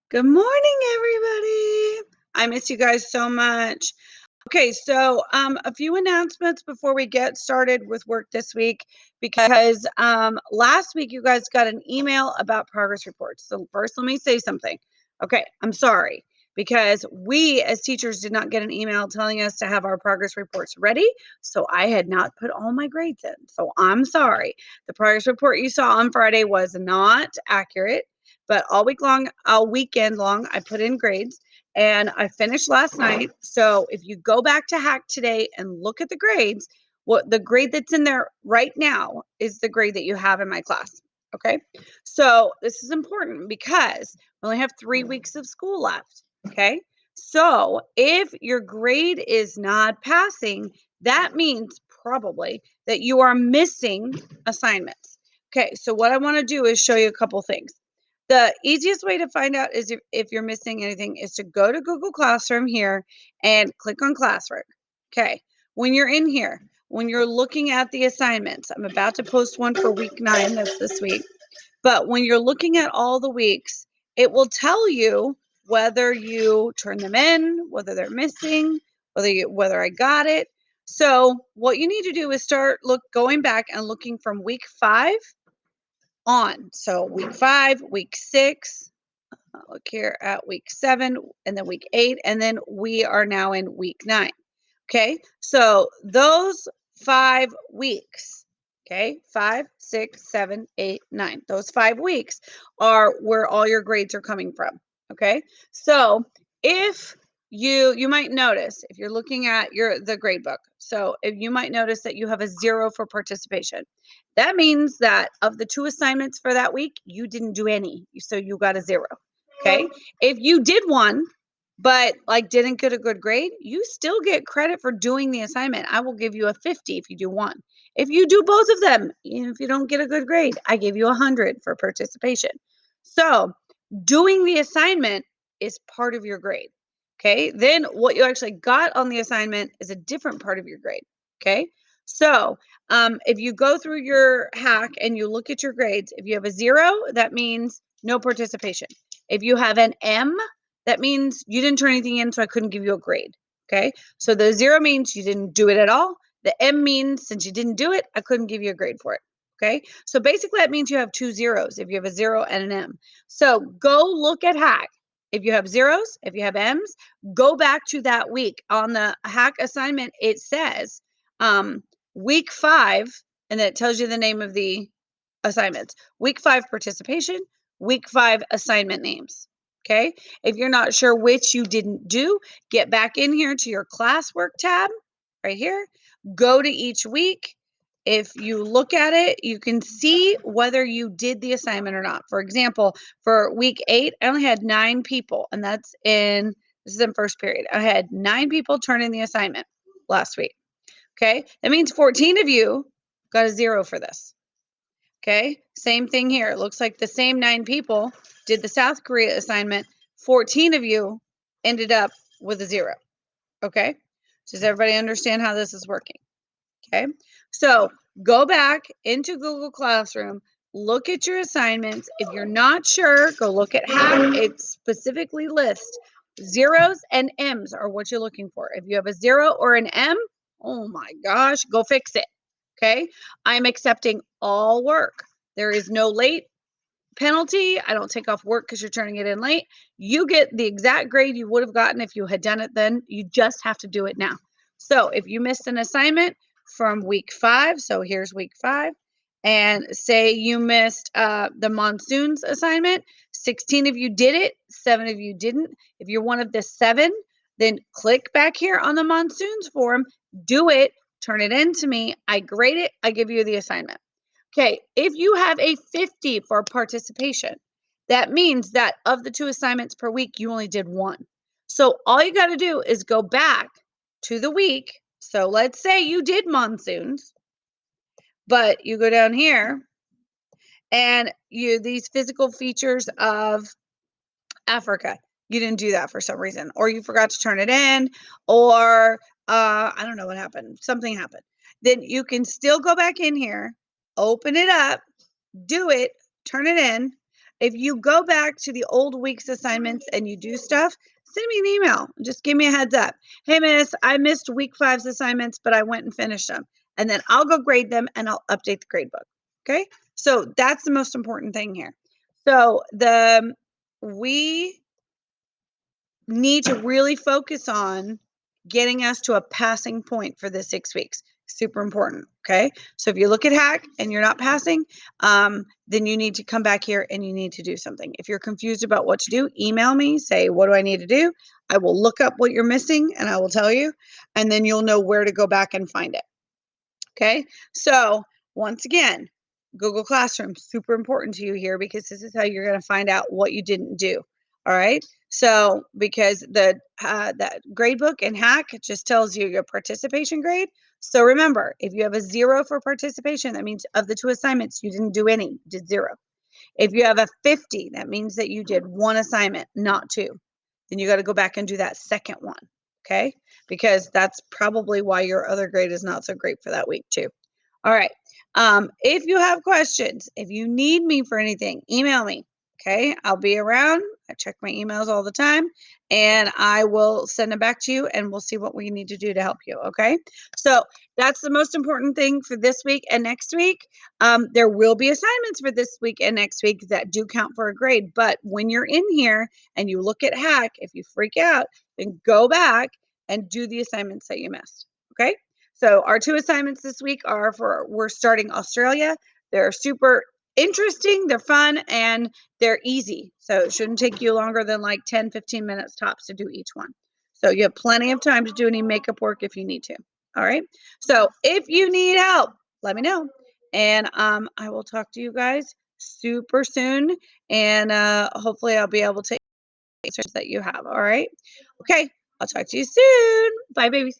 Good morning, everybody. I miss you guys so much. Okay, so a few announcements before we get started with work this week because last week you guys got an email about progress reports. So first, let me say something. Okay, I'm sorry because we as teachers did not get an email telling us to have our progress reports ready. So I had not put all my grades in. So I'm sorry. The progress report you saw on Friday was not accurate, but all weekend long, I put in grades and I finished last night. So if you go back to Hack today and look at the grades, what the grade that's in there right now is the grade that you have in my class. Okay. So this is important because we only have 3 weeks of school left. Okay. So if your grade is not passing, that means probably that you are missing assignments. Okay. So what I want to do is show you a couple things. The easiest way to find out is if you're missing anything is to go to Google Classroom here and click on classwork. Okay. When you're in here, when you're looking at the assignments, I'm about to post one for week 9, that's this week. But when you're looking at all the weeks, it will tell you whether you turn them in, whether they're missing, whether I got it. So what you need to do is start going back and looking from week 5 on. So week 5, week 6, look here at week 7, and then week 8, and then we are now in week 9. Okay, so those 5 weeks, okay, 5, 6, 7, 8, 9, those 5 weeks are where all your grades are coming from. Okay, so if you might notice if you're looking at the grade book, so if you might notice that you have a 0 for participation, that means that of the 2 assignments for that week, you didn't do any, so you got a 0. Okay, if you did one but like didn't get a good grade, you still get credit for doing the assignment. I will give you a 50 if you do one. If you do both of them, even if you don't get a good grade, I give you 100 for participation. So doing the assignment is part of your grade. Okay. Then what you actually got on the assignment is a different part of your grade. Okay. So if you go through your hack and you look at your grades, if you have a 0, that means no participation. If you have an M, that means you didn't turn anything in, so I couldn't give you a grade. Okay. So the 0 means you didn't do it at all. The M means since you didn't do it, I couldn't give you a grade for it. Okay. So basically, that means you have 2 zeros if you have a 0 and an M. So go look at Hack. If you have zeros, if you have M's, go back to that week. On the Hack assignment, it says week 5, and then it tells you the name of the assignments. Week 5 participation, week 5 assignment names. Okay. If you're not sure which you didn't do, get back in here to your classwork tab right here. Go to each week. If you look at it, you can see whether you did the assignment or not. For example, for week 8, I only had 9 people, and this is in first period. I had 9 people turn in the assignment last week. Okay. That means 14 of you got a 0 for this. Okay, same thing here. It looks like the same 9 people did the South Korea assignment. 14 of you ended up with a 0. Okay, does everybody understand how this is working? Okay, so go back into Google Classroom, look at your assignments. If you're not sure, go look at Hack. It specifically lists zeros and M's are what you're looking for. If you have a 0 or an M, oh my gosh, go fix it. Okay, I'm accepting all work. There is no late penalty. I don't take off work because you're turning it in late. You get the exact grade you would have gotten if you had done it then. You just have to do it now. So if you missed an assignment from week 5, so here's week 5, and say you missed the monsoons assignment, 16 of you did it, 7 of you didn't. If you're one of the 7, then click back here on the monsoons form, do it, turn it in to me. I grade it. I give you the assignment. Okay, if you have a 50 for participation, that means that of the 2 assignments per week, you only did 1. So all you got to do is go back to the week. So let's say you did monsoons, but you go down here and these physical features of Africa, you didn't do that for some reason, or you forgot to turn it in, or I don't know what happened. Something happened. Then you can still go back in here, open it up, do it, turn it in. if you go back to the old week's assignments and you do stuff, send me an email. Just give me a heads up. Hey, miss, I missed week 5's assignments, but I went and finished them. And then I'll go grade them and I'll update the grade book. Okay. So that's the most important thing here. So we need to really focus on getting us to a passing point for the 6 weeks. Super important. Okay. So if you look at hack and you're not passing, then you need to come back here and you need to do something. If you're confused about what to do, email me, say, what do I need to do? I will look up what you're missing and I will tell you, and then you'll know where to go back and find it. Okay. So once again, Google Classroom, super important to you here because this is how you're going to find out what you didn't do. All right. So because the grade book and hack just tells you your participation grade. So remember, if you have a 0 for participation, that means of the 2 assignments, you didn't do any, you did 0. If you have a 50, that means that you did 1 assignment, not 2. Then you got to go back and do that second one. Okay. Because that's probably why your other grade is not so great for that week too. All right. If you have questions, if you need me for anything, email me. Okay. I'll be around. I check my emails all the time and I will send them back to you and we'll see what we need to do to help you. Okay. So that's the most important thing for this week and next week. There will be assignments for this week and next week that do count for a grade. But when you're in here and you look at hack, if you freak out, then go back and do the assignments that you missed. Okay. So our 2 assignments this week are we're starting Australia. They're super interesting, they're fun, and they're easy. So it shouldn't take you longer than like 10, 15 minutes tops to do each one. So you have plenty of time to do any makeup work if you need to. All right. So if you need help, let me know. And I will talk to you guys super soon. And hopefully I'll be able to answer that you have. All right. Okay. I'll talk to you soon. Bye, babies.